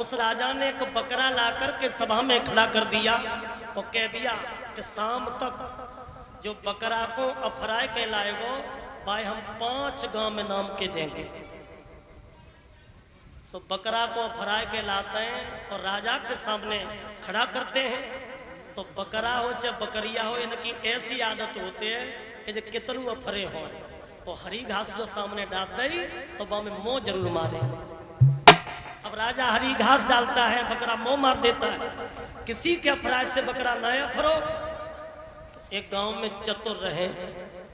उस राजा ने एक बकरा लाकर के सभा में खड़ा कर दिया और कह दिया कि शाम तक जो बकरा को अफराय के लाएगो भाई हम 5 गांव में नाम के देंगे। सो बकरा को अफराय के लाते हैं और राजा के सामने खड़ा करते हैं। तो बकरा हो चाहे बकरिया हो, इनकी ऐसी आदत होती है कि जो कितनू अफरे हो और हरी घास जो सामने डालते ही तो वहां में मुंह जरूर मारेंगे। अब राजा हरी घास डालता है, बकरा मुंह मार देता है। किसी के अफराय से बकरा न अफरो तो एक गांव में चतुर रहे,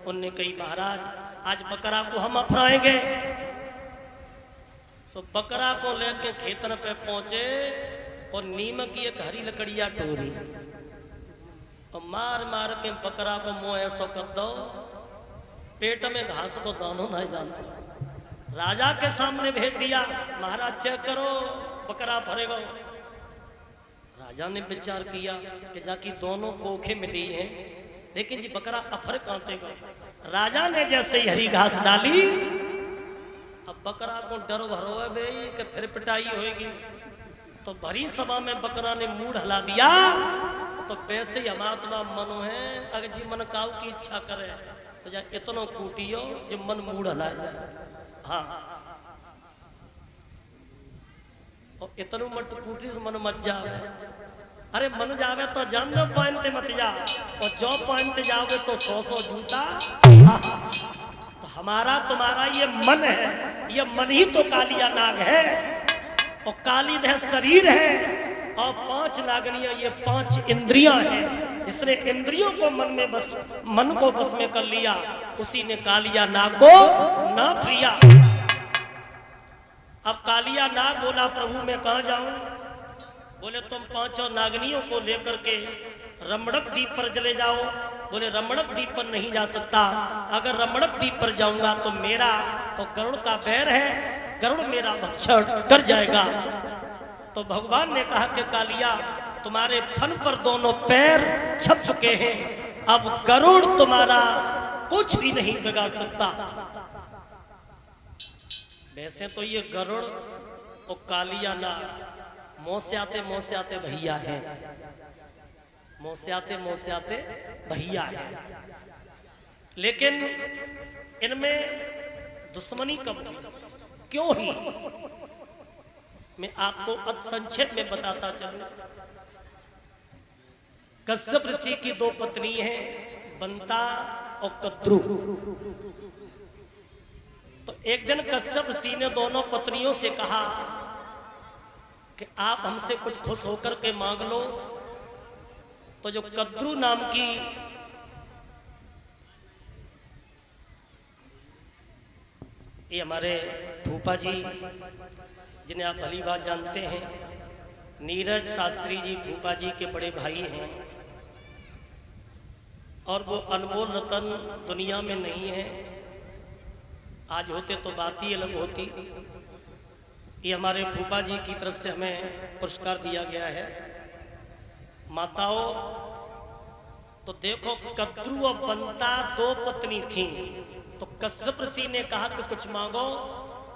उनने कही महाराज आज बकरा को हम अफराएंगे। सो बकरा को लेके खेतन पे पहुंचे और नीम की एक हरी लकड़िया टोरी और मार मार के बकरा को मुंह ऐसा कर दो पेट में घास को दानों नहीं जानता। राजा के सामने भेज दिया, महाराज चेक करो बकरा भरेगा। राजा ने विचार किया कि जाकि दोनों कोखे मिली हैं, लेकिन जी बकरा अफर कांटेगा। राजा ने जैसे ही हरी घास डाली, अब बकरा को डरो भरो है भाई कि फिर पिटाई होगी। तो भरी सभा में बकरा ने मूड हिला दिया। तो वैसे ही हमारा मनो है, अगर जी मन काऊ की इच्छा करे तो जा इतना कूटियो जो मन मूड हिला जाए। हाँ, और इतनू मत कूटी से मन मत जावे। अरे मन जावे तो जान दो पहनते मत जा, और जो पहनते जाओगे तो 100 जूता। तो हमारा तुम्हारा ये मन है, ये मन ही तो कालिया नाग है और काली देह शरीर है और 5 नागनियां ये 5 इंद्रियां हैं। इसने इंद्रियों को मन को बस में कर लिया, उसी ने कालिया नाग को नाथ लिया। अब कालिया नाग बोला प्रभु मैं कहां जाऊं? बोले तुम 5 नागनियों को लेकर के रमणक द्वीप पर चले जाओ। बोले रमणक द्वीप पर नहीं जा सकता, अगर रमणक द्वीप पर जाऊंगा तो मेरा और गरुड़ का बैर है, गरुड़ मेरा भक्षण कर जाएगा। तो भगवान ने कहा कि कालिया तुम्हारे फन पर दोनों पैर छप चुके हैं, अब गरुड़ तुम्हारा कुछ भी नहीं बिगाड़ सकता। वैसे तो ये गरुड़ और कालिया ना मोह से आते भैया हैं, मोह से आते भैया हैं, लेकिन इनमें दुश्मनी कब हुई, क्यों ही, मैं आपको अति संक्षेप में बताता चलूं। कश्यप ऋषि की 2 पत्नी हैं, बंता और कद्रू। तो एक दिन कश्यप ऋषि ने दोनों पत्नियों से कहा कि आप हमसे कुछ खुश होकर के मांग लो। तो जो कद्रू नाम की ये हमारे फूफा जी जिन्हें आप भली बात जानते हैं, नीरज शास्त्री जी फूफा जी के बड़े भाई हैं और वो अनमोल रतन दुनिया में नहीं है। आज होते तो बात ही अलग होती। ये हमारे फूफा जी की तरफ से हमें पुरस्कार दिया गया है। माताओं तो देखो, कद्रू और बंता 2 पत्नी थीं। तो कश्यप ऋषि ने कहा कि कुछ मांगो।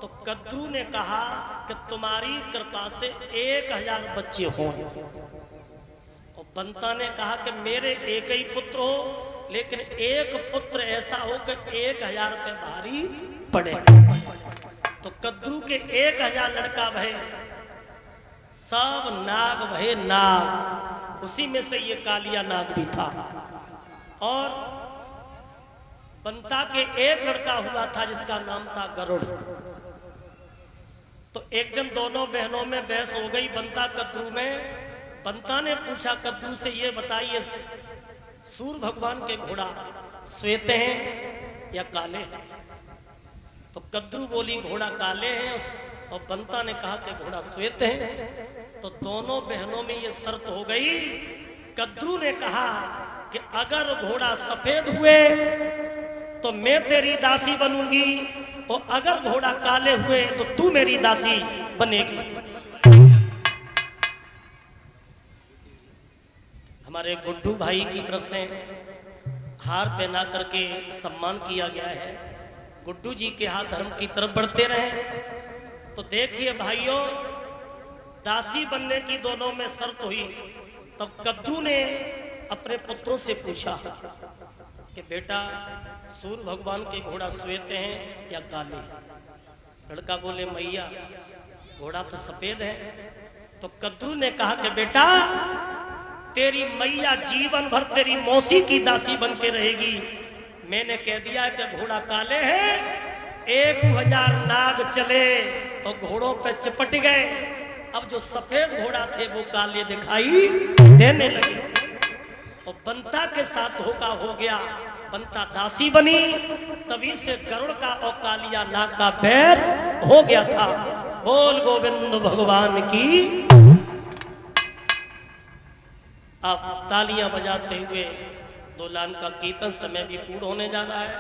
तो कद्रू ने कहा कि तुम्हारी कृपा से 1000 बच्चे हों। और बंता ने कहा कि मेरे एक ही पुत्र हो, लेकिन एक पुत्र ऐसा हो कि 1000 पे भारी पड़े। तो कद्रू के 1000 लड़का भय, सब नाग भय नाग, उसी में से ये कालिया नाग भी था। और बंता के एक लड़का हुआ था जिसका नाम था गरुड़। तो एक दिन दोनों बहनों में बहस हो गई, बंता कद्रू में। बंता ने पूछा कद्रू से, ये बताइए सूर्य भगवान के घोड़ा श्वेत हैं या काले हैं? तो कद्रू बोली घोड़ा काले हैं और बंता ने कहा कि घोड़ा श्वेत है। तो दोनों बहनों में ये शर्त हो गई। कद्रू ने कहा कि अगर घोड़ा सफेद हुए तो मैं तेरी दासी बनूंगी, और अगर घोड़ा काले हुए तो तू मेरी दासी बनेगी। हमारे गुड्डू भाई की तरफ से हार पहना करके सम्मान किया गया है। गुड्डू जी के हाथ धर्म की तरफ बढ़ते रहे। तो देखिए भाइयों, दासी बनने की दोनों में शर्त हुई, तब कद्दू ने अपने पुत्रों से पूछा कि बेटा सूर्य भगवान के घोड़ा श्वेत हैं या काले। लड़का बोले मैया घोड़ा तो सफेद है। तो कद्दू ने कहा कि बेटा तेरी मैया जीवन भर तेरी मौसी की दासी बन के रहेगी। मैंने कह दिया कि घोड़ा काले हैं, 1000 नाग चले और घोड़ों पे चिपट गए। अब जो सफेद घोड़ा थे वो काले दिखाई देने लगे और बंता के साथ धोखा हो गया। बंता दासी बनी, तभी से गरुड़ का और कालिया नाग का पैर हो गया था। बोल गोविंद भगवान की। अब तालियां बजाते हुए दोलान का कीर्तन समय भी पूर्ण होने जा रहा है।